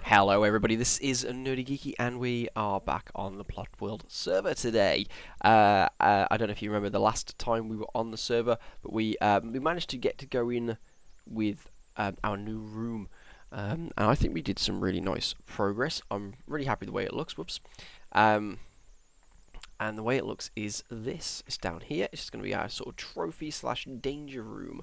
Hello everybody, this is Nerdy Geeky and we are back on the Plot World server today. I don't know if you remember the last time we were on the server, but we managed to get to go in with our new room. And I think we did some really nice progress. I'm really happy the way it looks, whoops. And the way it looks is this. It's down here, it's just going to be our sort of trophy slash danger room.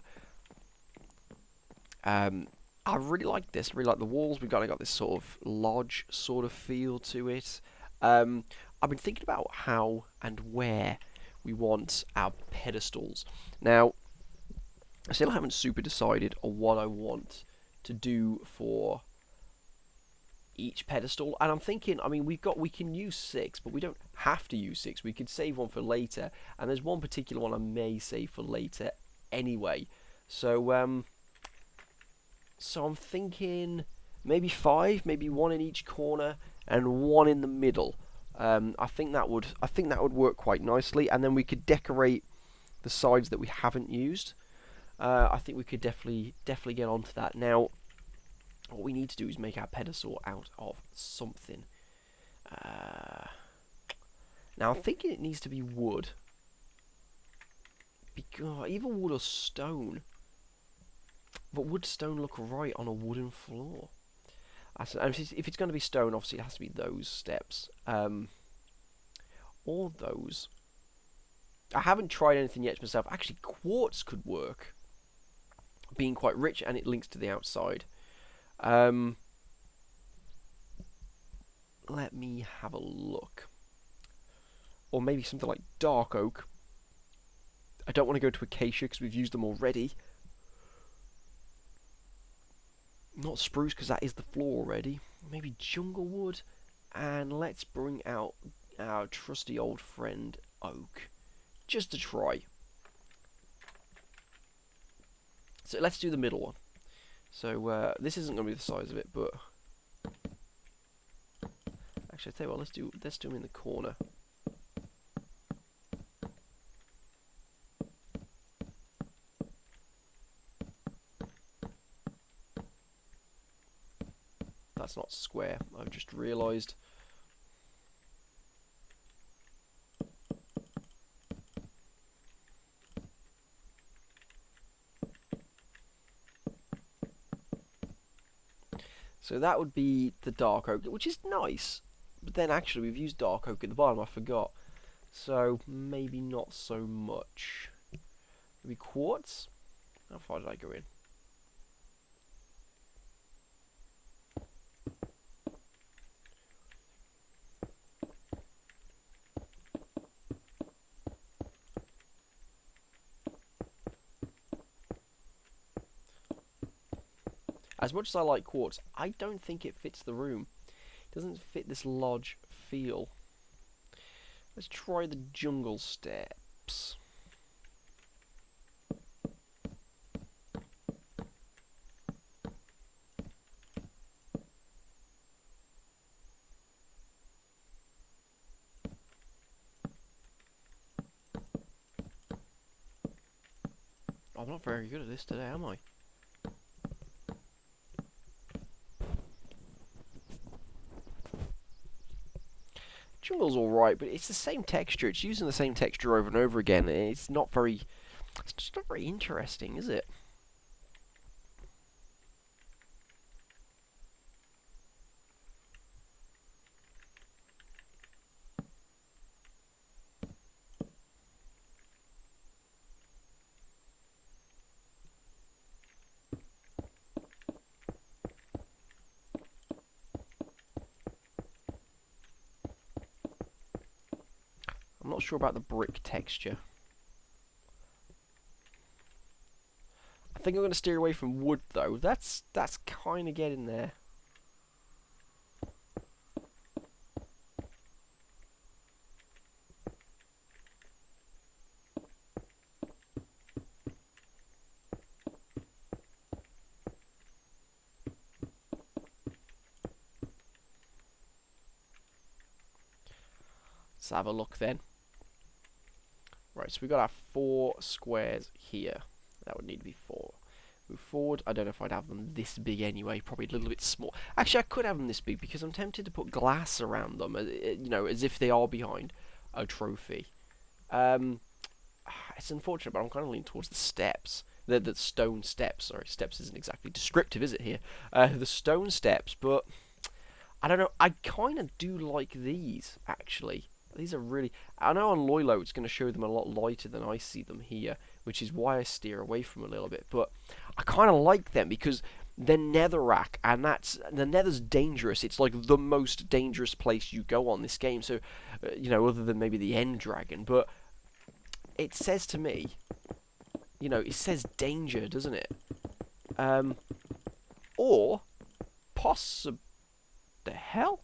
I really like this. Really like the walls. We've got this sort of lodge sort of feel to it. I've been thinking about how and where we want our pedestals. Now, I still haven't super decided on what I want to do for each pedestal, and I'm thinking, I mean, we can use 6, but we don't have to use 6. We could save one for later, and there's one particular one I may save for later anyway. So I'm thinking maybe 5, maybe one in each corner and one in the middle. I think that would work quite nicely, and then we could decorate the sides that we haven't used. I think we could definitely get onto that. Now, what we need to do is make our pedestal out of something. Now I'm thinking it needs to be wood, because either wood or stone. But would stone look right on a wooden floor? And if it's going to be stone, obviously it has to be those steps. Or those. I haven't tried anything yet myself. Actually, quartz could work. Being quite rich, and it links to the outside. Let me have a look. Or maybe something like dark oak. I don't want to go to acacia because we've used them already. Not spruce because that is the floor already. Maybe jungle wood. And let's bring out our trusty old friend oak. Just to try. So let's do the middle one. So this isn't going to be the size of it, but actually, I tell you what, let's do them in the corner. That's not square, I've just realised. So that would be the dark oak, which is nice. But then actually we've used dark oak at the bottom, I forgot. So maybe not so much. Maybe quartz? How far did I go in? As much as I like quartz, I don't think it fits the room. It doesn't fit this lodge feel. Let's try the jungle steps. I'm not very good at this today, am I? Jungle's alright, but it's the same texture. It's using the same texture over and over again. It's just not very interesting, is it? I'm not sure about the brick texture. I think I'm going to steer away from wood, though. That's kind of getting there. Let's have a look then. Right, so we've got our 4 squares here. That would need to be 4. move forward. I don't know if I'd have them this big anyway, probably a little bit small. Actually, I could have them this big because I'm tempted to put glass around them, you know, as if they are behind a trophy. It's unfortunate, but I'm kind of leaning towards the steps. The stone steps. Sorry, steps isn't exactly descriptive, is it here? The stone steps, but I don't know. I kind of do like these, actually. These are really... I know on Loylo it's going to show them a lot lighter than I see them here, which is why I steer away from them a little bit. But I kind of like them because they're netherrack, and the nether's dangerous. It's like the most dangerous place you go on this game. So, you know, other than maybe the End Dragon. But it says to me, you know, it says danger, doesn't it? Or possibly... The hell?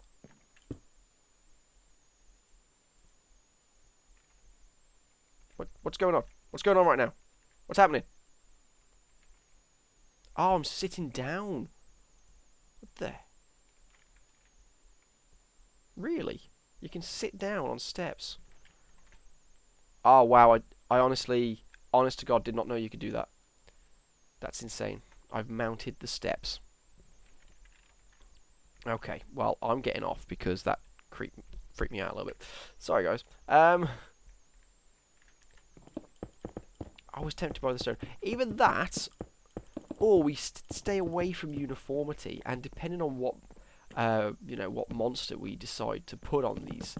What's going on? What's going on right now? What's happening? Oh, I'm sitting down. What the? Really? You can sit down on steps. Oh, wow. I honestly, honest to God, did not know you could do that. That's insane. I've mounted the steps. Okay, well, I'm getting off because that freaked me out a little bit. Sorry, guys. I was tempted by the stone. Even that, or we stay away from uniformity, and depending on what, you know, what monster we decide to put on these,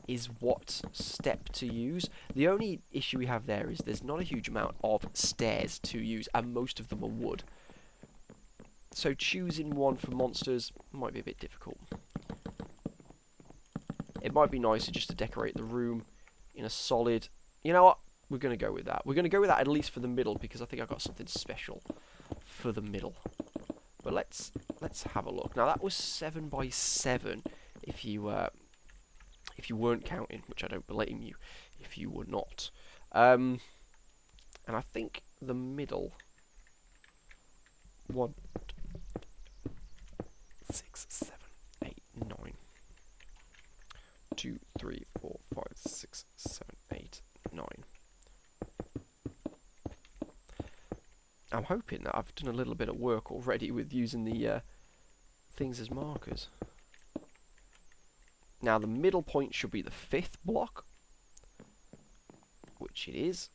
is what step to use. The only issue we have there is there's not a huge amount of stairs to use, and most of them are wood. So choosing one for monsters might be a bit difficult. It might be nicer just to decorate the room in a solid... You know what? We're going to go with that. We're going to go with that at least for the middle, because I think I've got something special for the middle. But let's have a look. Now, that was 7 by 7 if you weren't counting, which I don't blame you if you were not. And I think the middle... 1, 6, 7, 8, 9. 2, 3, 4, 5, 6, 7, 8, 9. I'm hoping that I've done a little bit of work already with using the things as markers. Now the middle point should be the 5th block, which it is.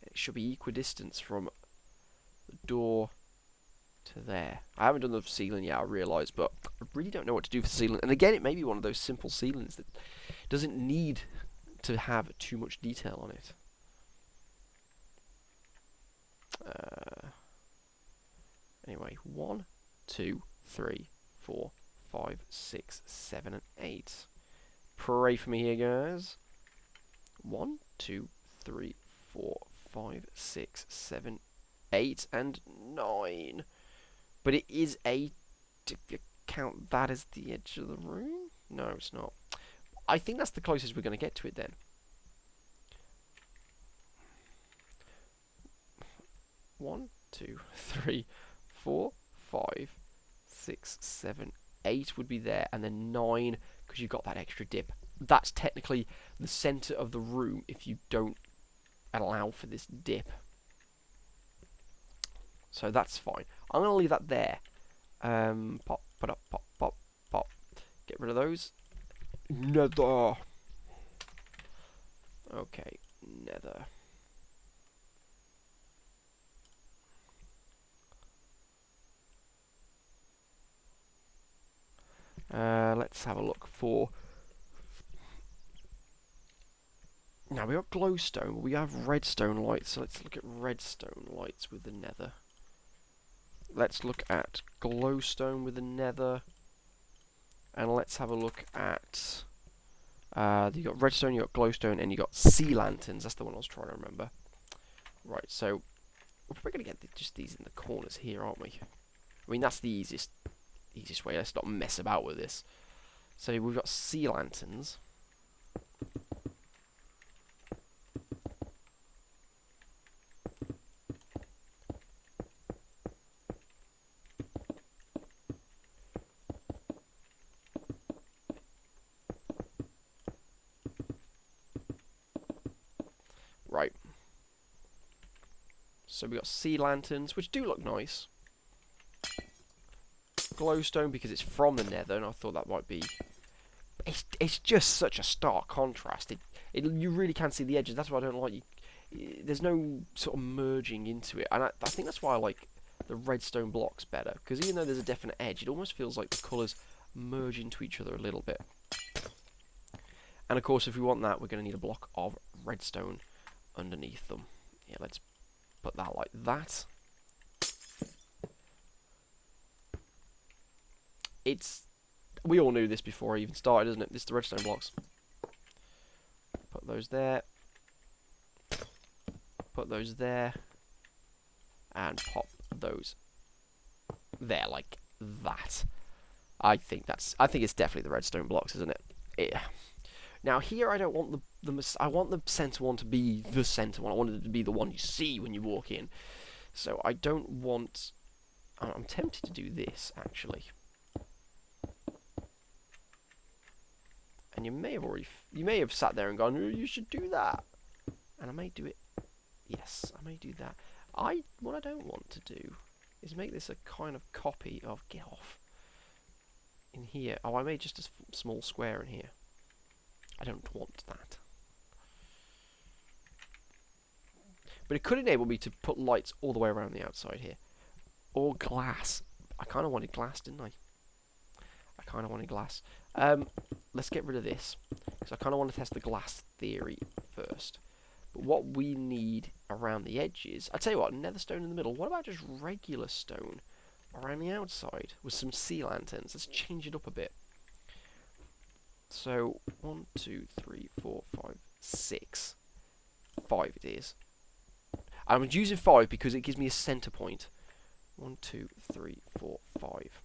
It should be equidistant from the door to there. I haven't done the ceiling yet, I realise, but I really don't know what to do for the ceiling. And again, it may be one of those simple ceilings that doesn't need to have too much detail on it. Anyway, 1, 2, 3, 4, 5, 6, 7, and 8. Pray for me here, guys. 1, 2, 3, 4, 5, 6, 7, 8, and 9. But it is 8 if you count that as the edge of the room? No, it's not. I think that's the closest we're going to get to it then. 1, 2, 3, 4, 5, 6, 7, 8 would be there, and then 9 because you've got that extra dip. That's technically the centre of the room if you don't allow for this dip. So that's fine. I'm going to leave that there. Pop, put up, pop, pop, pop. Get rid of those. Nether. Okay, nether. Let's have a look for... Now, we got glowstone, but we have redstone lights, so let's look at redstone lights with the nether. Let's look at glowstone with the nether. And let's have a look at... you got redstone, you got glowstone, and you got sea lanterns. That's the one I was trying to remember. Right, so... We're probably going to get just these in the corners here, aren't we? I mean, that's the easiest way. Let's not mess about with this. So we've got sea lanterns. So we got sea lanterns, which do look nice. Glowstone because it's from the nether, and I thought that might be... It's just such a stark contrast. You really can see the edges. That's why I don't like there's no sort of merging into it, and I think that's why I like the redstone blocks better, because even though there's a definite edge, it almost feels like the colours merge into each other a little bit. And of course, if we want that, we're going to need a block of redstone underneath them. Yeah, let's put that like that. We all knew this before I even started, isn't it? This is the redstone blocks. Put those there. Put those there. And pop those there like that. I think it's definitely the redstone blocks, isn't it? Yeah. Now here I don't want I want the center one to be the center one. I want it to be the one you see when you walk in. So I don't want... I'm tempted to do this actually. And you may have sat there and gone, oh, you should do that. And I may do it. Yes, I may do that. What I don't want to do is make this a kind of copy of... Get off. In here. Oh, I made just a small square in here. I don't want that. But it could enable me to put lights all the way around the outside here. Or glass. I kind of wanted glass, didn't I? I kind of wanted glass. Let's get rid of this, because I kind of want to test the glass theory first. But what we need around the edges... I tell you what, nether stone in the middle. What about just regular stone around the outside with some sea lanterns? Let's change it up a bit. So, 1, 2, 3, 4, 5, 6. 5 it is. I'm using 5 because it gives me a center point. 1, 2, 3, 4, 5.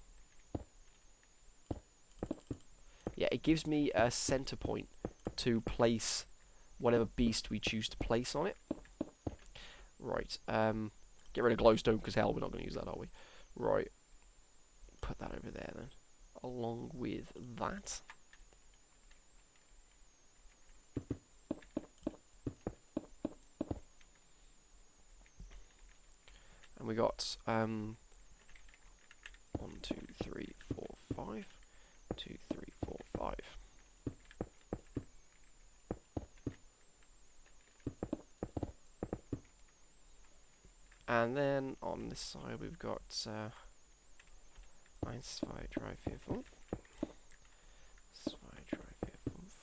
Yeah, it gives me a center point to place whatever beast we choose to place on it. Right, get rid of glowstone, because hell, we're not going to use that, are we? Right, put that over there then, along with that. And we got 1, 2, 3, 4, 5. 2, 3, 4, 5. And then on this side we've got 1, 2, 3, 4, 5. 2, 3, 4, 5.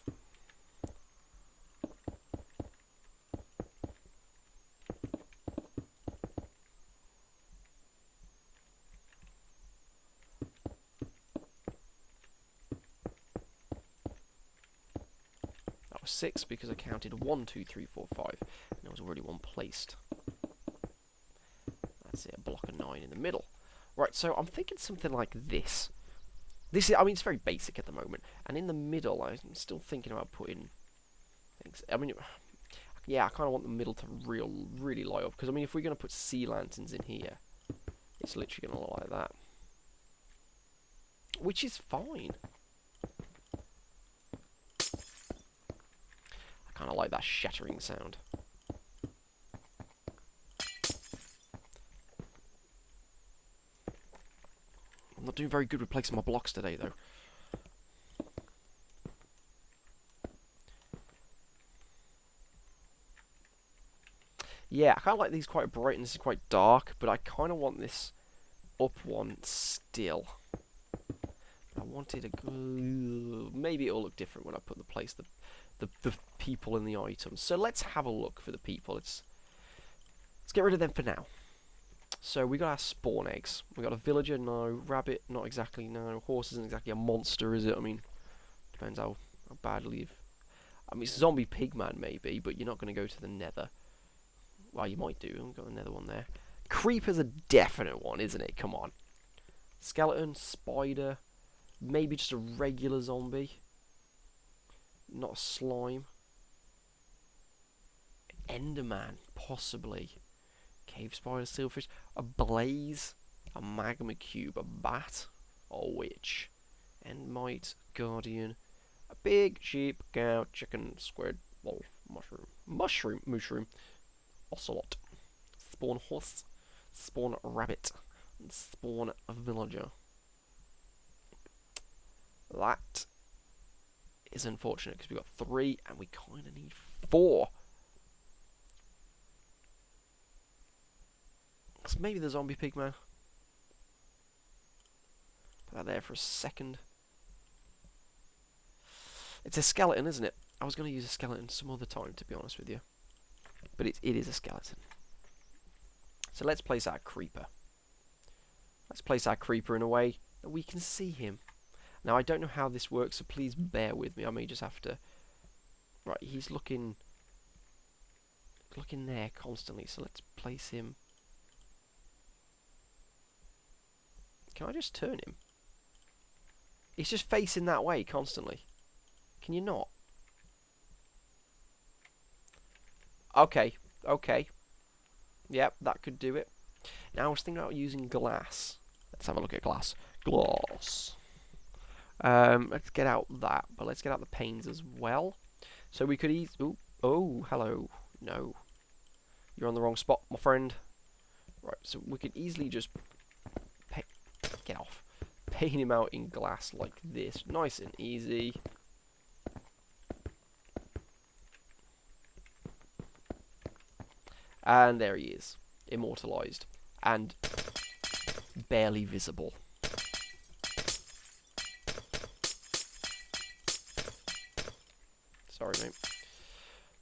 That was 6 because I counted 1, 2, 3, 4, 5, and there was already one placed. That's it, a block of 9 in the middle. Right, so I'm thinking something like this. This is, I mean, it's very basic at the moment, and in the middle, I'm still thinking about putting things. I mean, yeah, I kind of want the middle to really light up, because I mean, if we're going to put sea lanterns in here, it's literally going to look like that, which is fine. I kind of like that shattering sound. I'm not doing very good with placing my blocks today, though. Yeah, I kind of like these quite bright and this is quite dark, but I kind of want this up one still. I wanted a... Maybe it'll look different when I put the people in the items. So let's have a look for the people. Let's get rid of them for now. So we got our spawn eggs. We got a villager, no. Rabbit, not exactly, no. Horse isn't exactly a monster, is it? I mean, depends how badly I mean, zombie pigman maybe, but you're not going to go to the nether. Well, you might do. We've got another one there. Creeper's a definite one, isn't it? Come on. Skeleton, spider, maybe just a regular zombie. Not a slime. Enderman, possibly. Cave spider, silverfish, a blaze, a magma cube, a bat, a witch, endmite, guardian, a pig, sheep, cow, chicken, squid, wolf, mushroom, ocelot, spawn horse, spawn rabbit, and spawn a villager. That is unfortunate because we've got 3 and we kind of need 4. So maybe the zombie pigman. Put that there for a second. It's a skeleton, isn't it? I was going to use a skeleton some other time, to be honest with you. But it is a skeleton. So let's place our creeper. Let's place our creeper in a way that we can see him. Now, I don't know how this works, so please bear with me. I may just have to... Right, he's looking there constantly, so let's place him... Can I just turn him? He's just facing that way constantly. Can you not? Okay, okay. Yep, that could do it. Now I was thinking about using glass. Let's have a look at glass. Glass. Let's get out that, but let's get out the panes as well. So we could Ooh, oh, hello. No. You're on the wrong spot, my friend. Right, so we could easily just... Get off. Paint him out in glass like this. Nice and easy. And there he is. Immortalized. And barely visible. Sorry, mate.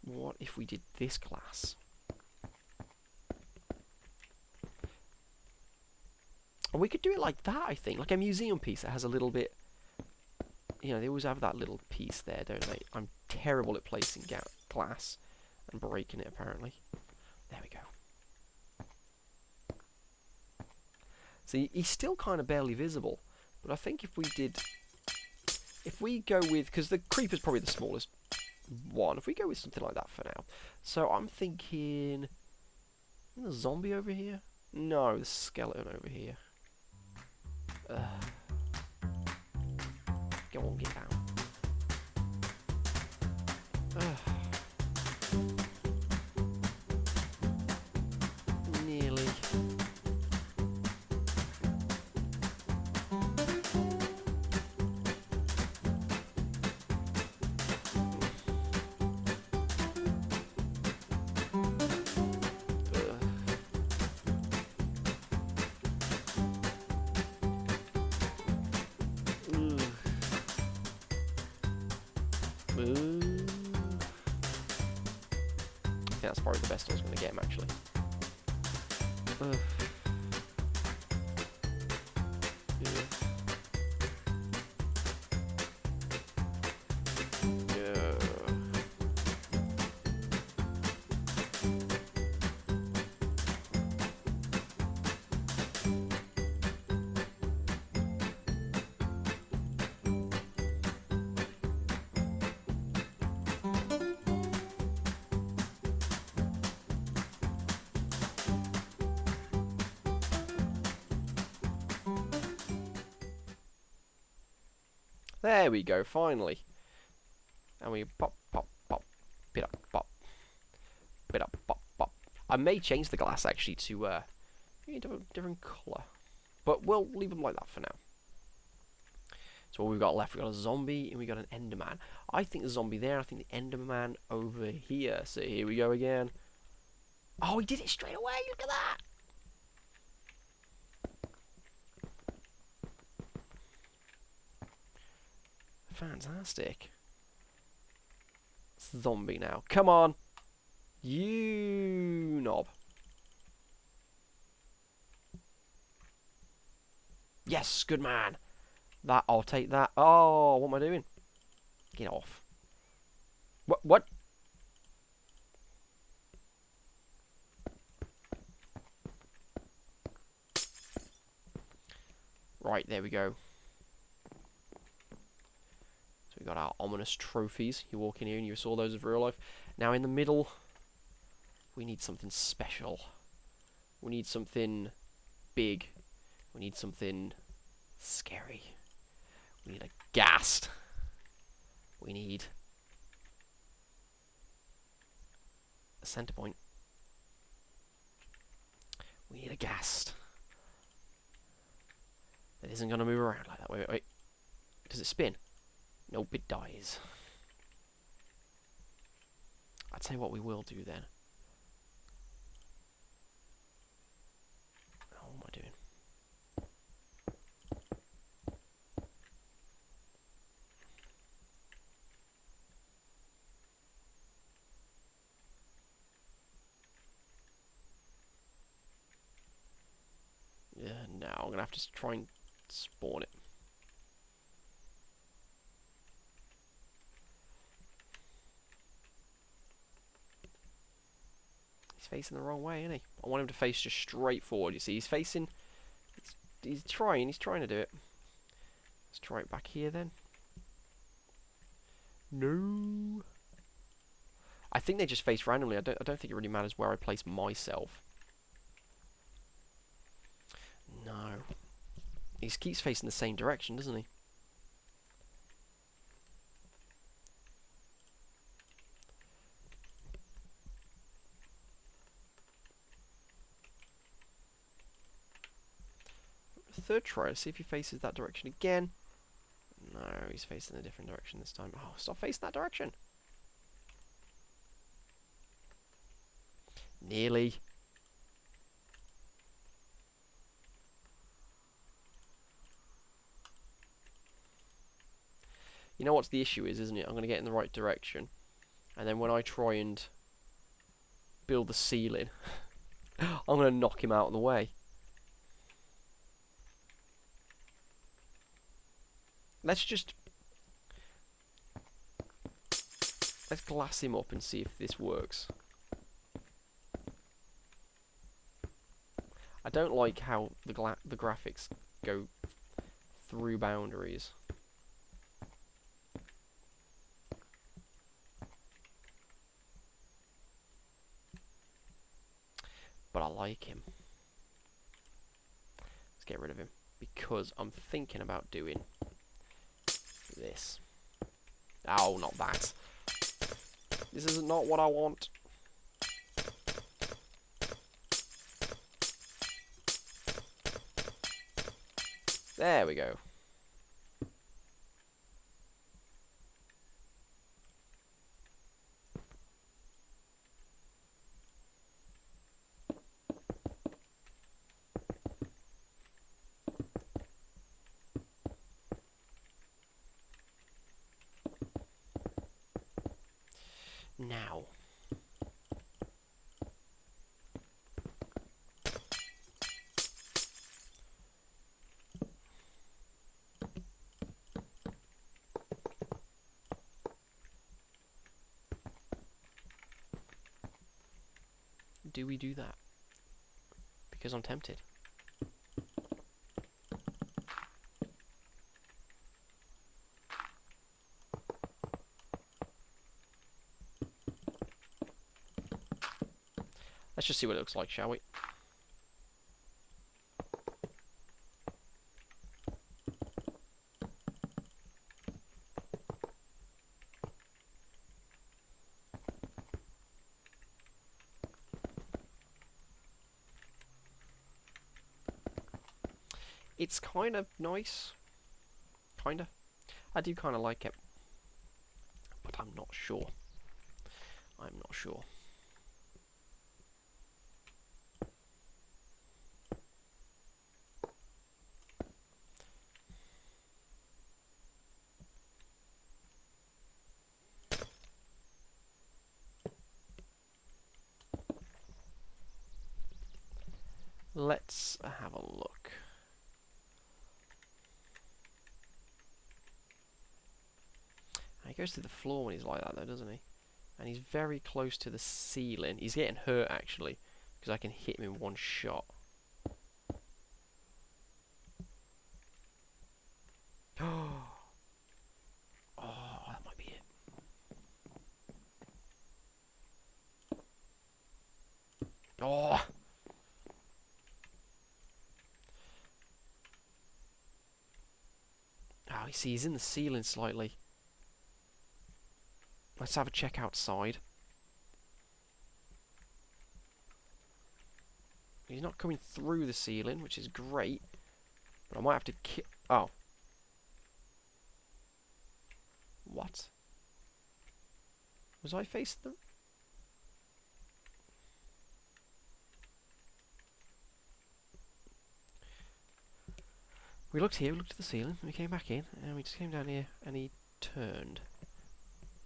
What if we did this glass? And we could do it like that, I think. Like a museum piece that has a little bit... You know, they always have that little piece there, don't they? I'm terrible at placing glass and breaking it, apparently. There we go. See, he's still kind of barely visible. But I think if we did... If we go with... Because the creeper's probably the smallest one. If we go with something like that for now. So I'm thinking... The zombie over here? No, the skeleton over here. Go on, get down. Nearly. I think that's probably the best I was going to get him, actually. There we go, finally. And we pop, pop, pop, bit up, pop, bit up, pop, pop. I may change the glass actually to a different colour, but we'll leave them like that for now. So what we've got left, we've got a zombie and we got an enderman. I think the zombie there, I think the enderman over here. So here we go again. Oh, he did it straight away, look at that! Fantastic. Zombie now. Come on. You knob. Yes, good man. That, I'll take that. Oh, what am I doing? Get off. What? Right, there we go. We got our ominous trophies. You walk in here and you saw those in real life. Now in the middle, we need something special. We need something big. We need something scary. We need a ghast. We need a center point. We need a ghast. That isn't going to move around like that. Wait, wait, wait. Does it spin? Nope, it dies. I'll tell you what we will do then. Oh, what am I doing? Yeah, no, I'm going to have to try and spawn it. He's facing the wrong way, isn't he? I want him to face just straight forward. You see, he's facing... He's trying to do it. Let's try it back here then. No. I think they just face randomly. I don't think it really matters where I place myself. No. He keeps facing the same direction, doesn't he? Third try to see if he faces that direction again. No, he's facing a different direction this time. Oh, stop facing that direction. Nearly. You know what's the issue is, isn't it? I'm going to get in the right direction. And then when I try and build the ceiling, I'm going to knock him out of the way. Let's glass him up and see if this works. I don't like how the graphics go through boundaries. But I like him. Let's get rid of him because I'm thinking about doing this. Oh, not that. This is not what I want. There we go. Now. Do we do that? Because I'm tempted. Let's just see what it looks like, shall we? It's kind of nice. Kinda. I do kind of like it. But I'm not sure. I'm not sure. Let's have a look. He goes to the floor when he's like that though, doesn't he? And he's very close to the ceiling. He's getting hurt actually, because I can hit him in one shot. Oh, that might be it. Oh! Oh, you see, he's in the ceiling slightly. Let's have a check outside. He's not coming through the ceiling, which is great. But I might have to kill... Oh. What? Was I facing them? We looked here, we looked at the ceiling, and we came back in, and we just came down here, and he turned.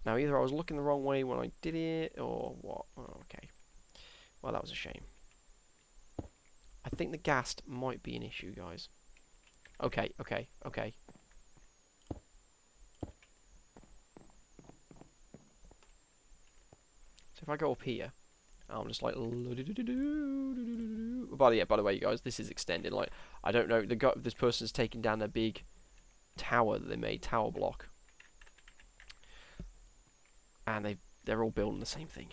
Now, either I was looking the wrong way when I did it, or what? Oh, okay. Well, that was a shame. I think the ghast might be an issue, guys. Okay, okay, okay. So if I go up here, I'm just like... By the way, you guys, this is extending. Like, I don't know, this person's taking down a big tower that they made, tower block. And they're all building the same thing.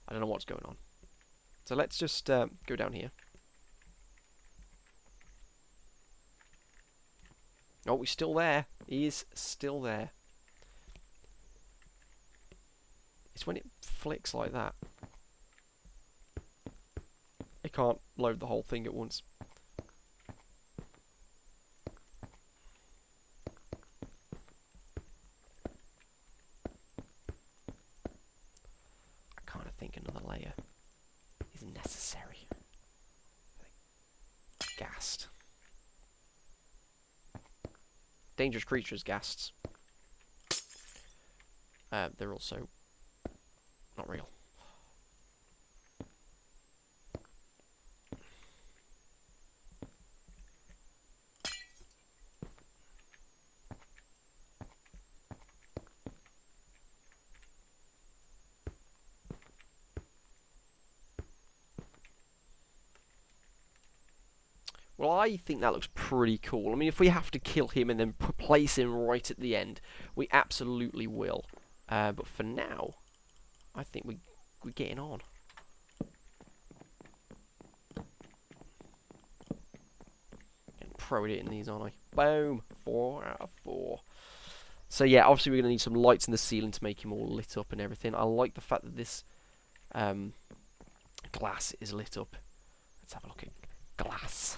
I don't know what's going on. So let's just go down here. Oh, he's still there. He is still there. It's when it flicks like that. It can't load the whole thing at once. I kind of think another layer is necessary. Ghast. Dangerous creatures, ghasts. They're also not real. Well, I think that looks pretty cool. I mean, if we have to kill him and then place him right at the end, we absolutely will. But for now, I think we're getting on. Getting pro at it in these, aren't I? Boom! 4 out of 4. So yeah, obviously we're going to need some lights in the ceiling to make him all lit up and everything. I like the fact that this glass is lit up. Let's have a look at glass.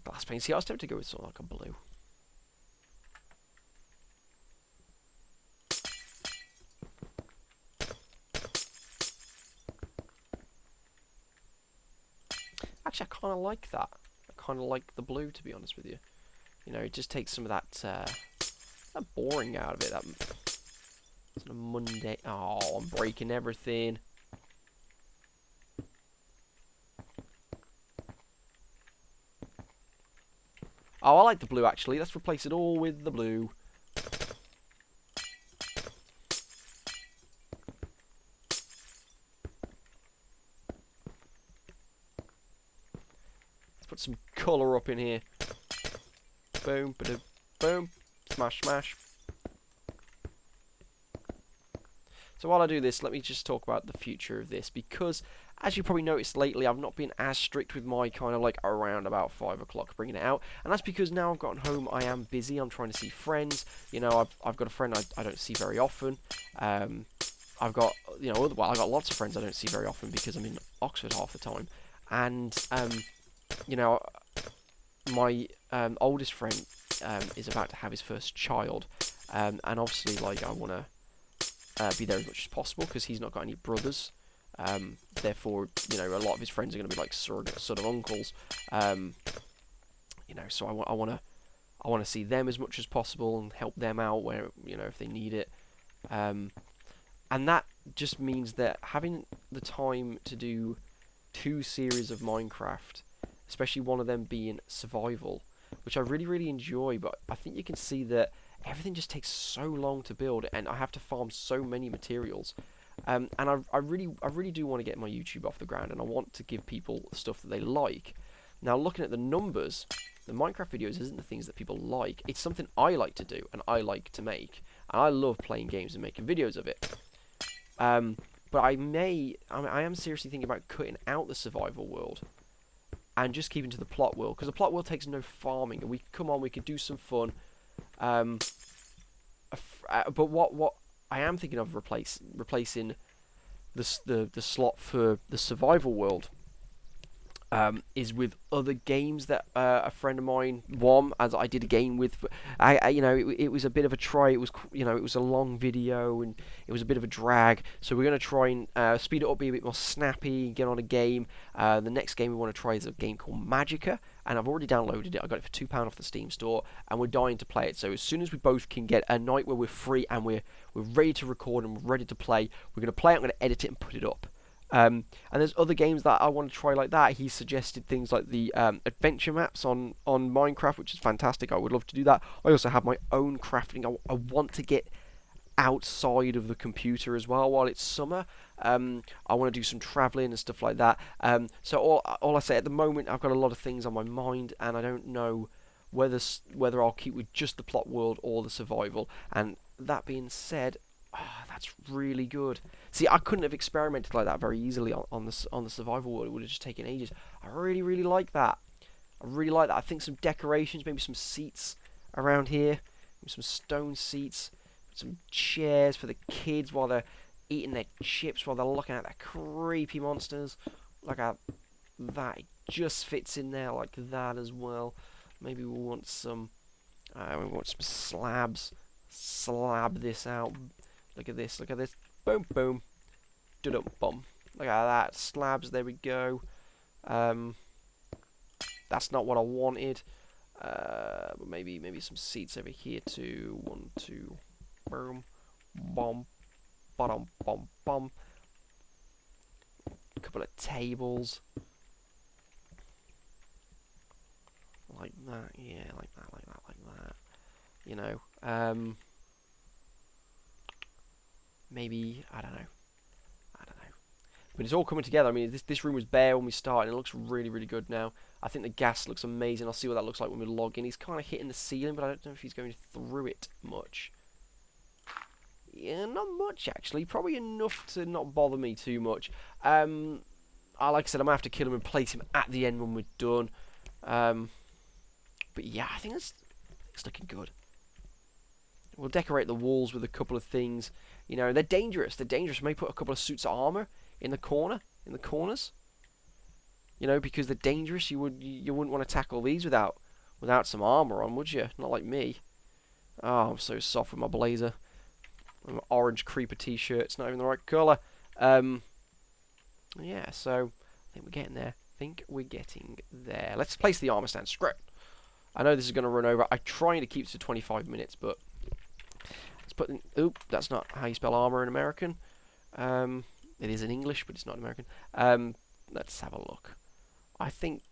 Glass paint. See, I was tempted to go with something like a blue. Actually, I kind of like that. I kind of like the blue, to be honest with you. You know, it just takes some of that boring out of it. That sort of Monday. Oh, I'm breaking everything. Oh, I like the blue, actually. Let's replace it all with the blue. Let's put some colour up in here. Boom, ba-doom, boom. Smash, smash. So while I do this, let me just talk about the future of this, because as you probably noticed lately, I've not been as strict with my kind of like around about 5 o'clock bringing it out, and that's because now I've gotten home, I am busy, I'm trying to see friends. You know, I've got a friend I don't see very often. I've got, you know, well, I've got lots of friends I don't see very often because I'm in Oxford half the time, and you know, my oldest friend is about to have his first child, and obviously, like, I want to be there as much as possible because he's not got any brothers. Therefore, you know, a lot of his friends are going to be like surrogate sort of uncles. You know, so I want to see them as much as possible and help them out where, you know, if they need it. And that just means that having the time to do 2 series of Minecraft, especially one of them being survival, which I really, really enjoy, but I think you can see that everything just takes so long to build, and I have to farm so many materials. And I really do want to get my YouTube off the ground, and I want to give people stuff that they like. Now, looking at the numbers, the Minecraft videos isn't the things that people like. It's something I like to do, and I like to make. And I love playing games and making videos of it. But I am seriously thinking about cutting out the survival world and just keeping to the plot world, because the plot world takes no farming, and we could do some fun. But what I am thinking of replacing the slot for the survival world is with other games that a friend of mine won, as I did a game with. It was a bit of a try. It was, it was a long video and it was a bit of a drag. So we're going to try and speed it up, be a bit more snappy, get on a game. The next game we want to try is a game called Magica, and I've already downloaded it. I got it for £2 off the Steam store, and we're dying to play it. So as soon as we both can get a night where we're free and we're ready to record and we're ready to play, we're going to play it. I'm going to edit it and put it up. And there's other games that I want to try like that. He suggested things like the adventure maps on Minecraft, which is fantastic. I would love to do that. I also have my own crafting. I want to get outside of the computer as well while it's summer. I want to do some travelling and stuff like that. So all I say at the moment, I've got a lot of things on my mind, and I don't know whether I'll keep with just the plot world or the survival. And that being said, that's really good. See, I couldn't have experimented like that very easily on the survival world. It would have just taken ages. I really, really like that. I really like that. I think some decorations, maybe some seats around here, maybe some stone seats, some chairs for the kids while they're eating their chips, while they're looking at their creepy monsters. Look at that. It just fits in there like that as well. Maybe we want some slabs. Slab this out. Look at this. Look at this. Boom, boom. Dum bum. Look at that. Slabs. There we go. That's not what I wanted. But maybe some seats over here too. 1, 2. Boom. Bum. Bum. Bum. Bum. A couple of tables. Like that. Yeah. Like that. Like that. Like that. You know. Maybe, I don't know. But it's all coming together. I mean, this room was bare when we started, and it looks really, really good now. I think the gas looks amazing. I'll see what that looks like when we log in. He's kind of hitting the ceiling, but I don't know if he's going through it much. Yeah, not much, actually. Probably enough to not bother me too much. Like I said, I'm going to have to kill him and place him at the end when we're done. But yeah, I think it's looking good. We'll decorate the walls with a couple of things. You know, they're dangerous. They're dangerous. Maybe put a couple of suits of armor in the corners. You know, because they're dangerous. You wouldn't want to tackle these without some armor on, would you? Not like me. Oh, I'm so soft with my blazer. My orange creeper t-shirt. It's not even the right colour. Yeah, so I think we're getting there. Let's place the armor stand. Screw it. I know this is going to run over. I'm trying to keep it to 25 minutes, but let's put. Oop, that's not how you spell armor in American. It is in English, but it's not American. Let's have a look. I think.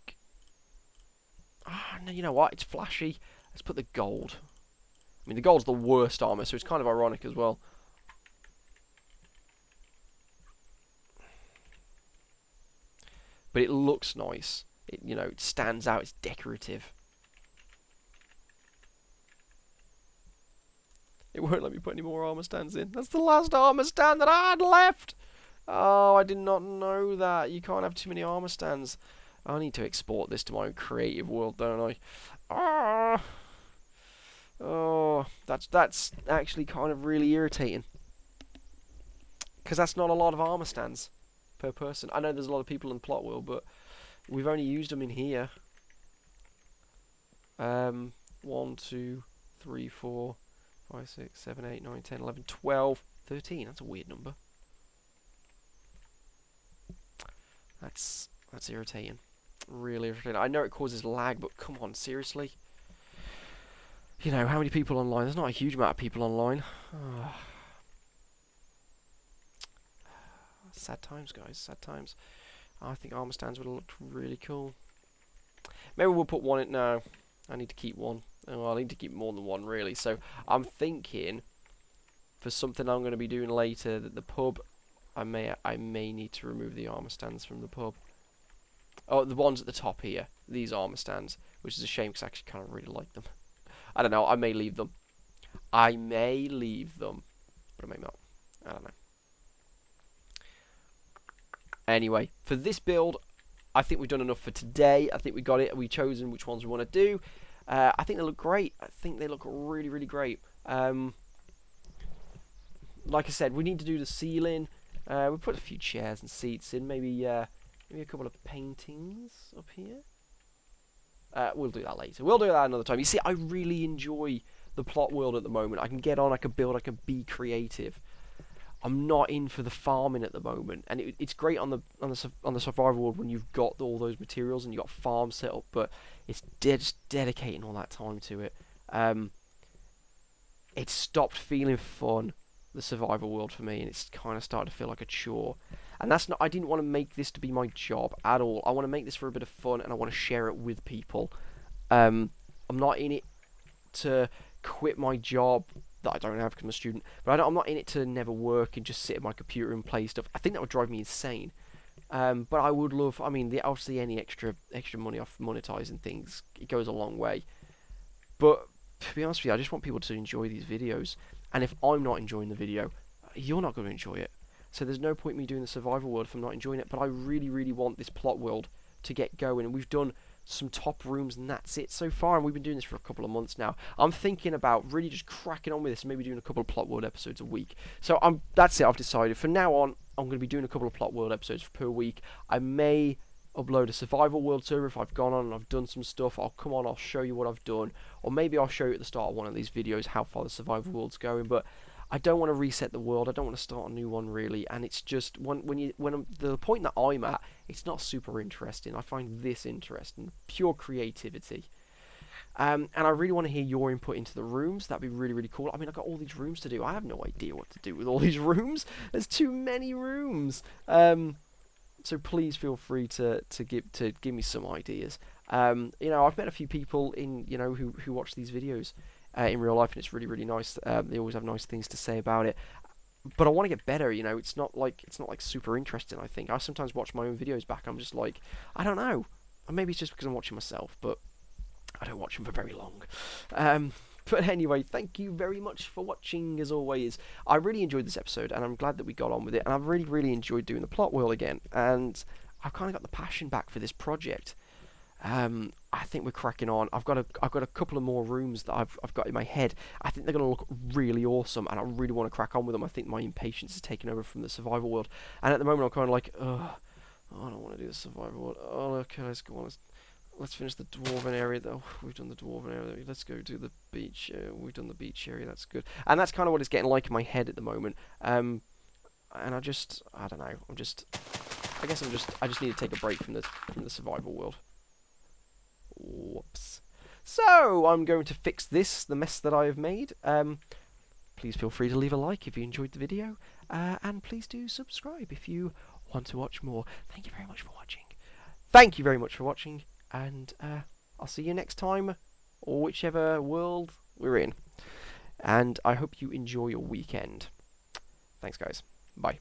No, you know what? It's flashy. Let's put the gold. I mean, the gold's the worst armor, so it's kind of ironic as well. But it looks nice. It stands out. It's decorative. It won't let me put any more armor stands in. That's the last armor stand that I had left. Oh, I did not know that. You can't have too many armor stands. I need to export this to my own creative world, don't I? Ah. Oh, that's actually kind of really irritating. Because that's not a lot of armor stands per person. I know there's a lot of people in the plot world, but we've only used them in here. 1, 2, 3, 4, 5, 6, 7, 8, 9, 10, 11, 12, 13. That's a weird number. That's irritating. Really irritating. I know it causes lag, but come on, seriously? You know, how many people online? There's not a huge amount of people online. Oh. Sad times, guys. Sad times. I think armor stands would have looked really cool. Maybe we'll put one in. No, I need to keep one. Oh, I need to keep more than one, really. So I'm thinking for something I'm going to be doing later, that the pub, I may need to remove the armor stands from the pub. Oh, the ones at the top here, these armor stands, which is a shame because I actually kind of really like them. I don't know. I may leave them. But I may not. I don't know. Anyway, for this build, I think we've done enough for today. I think we got it. We've chosen which ones we want to do. I think they look great. I think they look really, really great. Like I said, we need to do the ceiling. We put a few chairs and seats in. Maybe maybe a couple of paintings up here. We'll do that later. We'll do that another time. You see, I really enjoy the plot world at the moment. I can get on, I can build, I can be creative. I'm not in for the farming at the moment, and it's great on the survival world when you've got all those materials and you've got farms set up. But it's just dedicating all that time to it. It stopped feeling fun, the survival world for me, and it's kind of started to feel like a chore. And that's not. I didn't want to make this to be my job at all. I want to make this for a bit of fun, and I want to share it with people. I'm not in it to quit my job that I don't have because I'm a student, but I'm not in it to never work and just sit at my computer and play stuff. I think that would drive me insane. But I would love. I mean, obviously any extra money off monetizing things, it goes a long way. But to be honest with you, I just want people to enjoy these videos. And if I'm not enjoying the video, you're not going to enjoy it. So there's no point me doing the survival world if I'm not enjoying it. But I really, really want this plot world to get going. And we've done some top rooms and that's it so far. And we've been doing this for a couple of months now. I'm thinking about really just cracking on with this and maybe doing a couple of plot world episodes a week. So that's it. I've decided. From now on, I'm going to be doing a couple of plot world episodes per week. I may upload a survival world server if I've gone on and I've done some stuff. I'll come on, I'll show you what I've done, or maybe I'll show you at the start of one of these videos how far the survival world's going. But I don't want to reset the world. I don't want to start a new one really. And it's just the point that I'm at, it's not super interesting. I find this interesting, pure creativity. And I really want to hear your input into the rooms. That'd be really, really cool. I mean, I've got all these rooms to do. I have no idea what to do with all these rooms. There's too many rooms. So please feel free to give me some ideas. I've met a few people who watch these videos in real life, and it's really, really nice. They always have nice things to say about it. But I want to get better. It's not like super interesting. I think I sometimes watch my own videos back. I'm just like, I don't know. And maybe it's just because I'm watching myself, but I don't watch them for very long. But anyway, thank you very much for watching, as always. I really enjoyed this episode, and I'm glad that we got on with it. And I've really, really enjoyed doing the plot world again. And I've kind of got the passion back for this project. I think we're cracking on. I've got a couple of more rooms that I've got in my head. I think they're going to look really awesome, and I really want to crack on with them. I think my impatience is taking over from the survival world. And at the moment, I'm kind of like, I don't want to do the survival world. Oh, okay, let's go on. Let's finish the dwarven area though. We've done the dwarven area. Let's go do the beach. We've done the beach area. That's good. And that's kind of what it's getting like in my head at the moment. And I don't know. I just need to take a break from the survival world. Whoops. So I'm going to fix the mess that I have made. Please feel free to leave a like if you enjoyed the video, and please do subscribe if you want to watch more. Thank you very much for watching. Thank you very much for watching. And I'll see you next time, or whichever world we're in. And I hope you enjoy your weekend. Thanks, guys. Bye.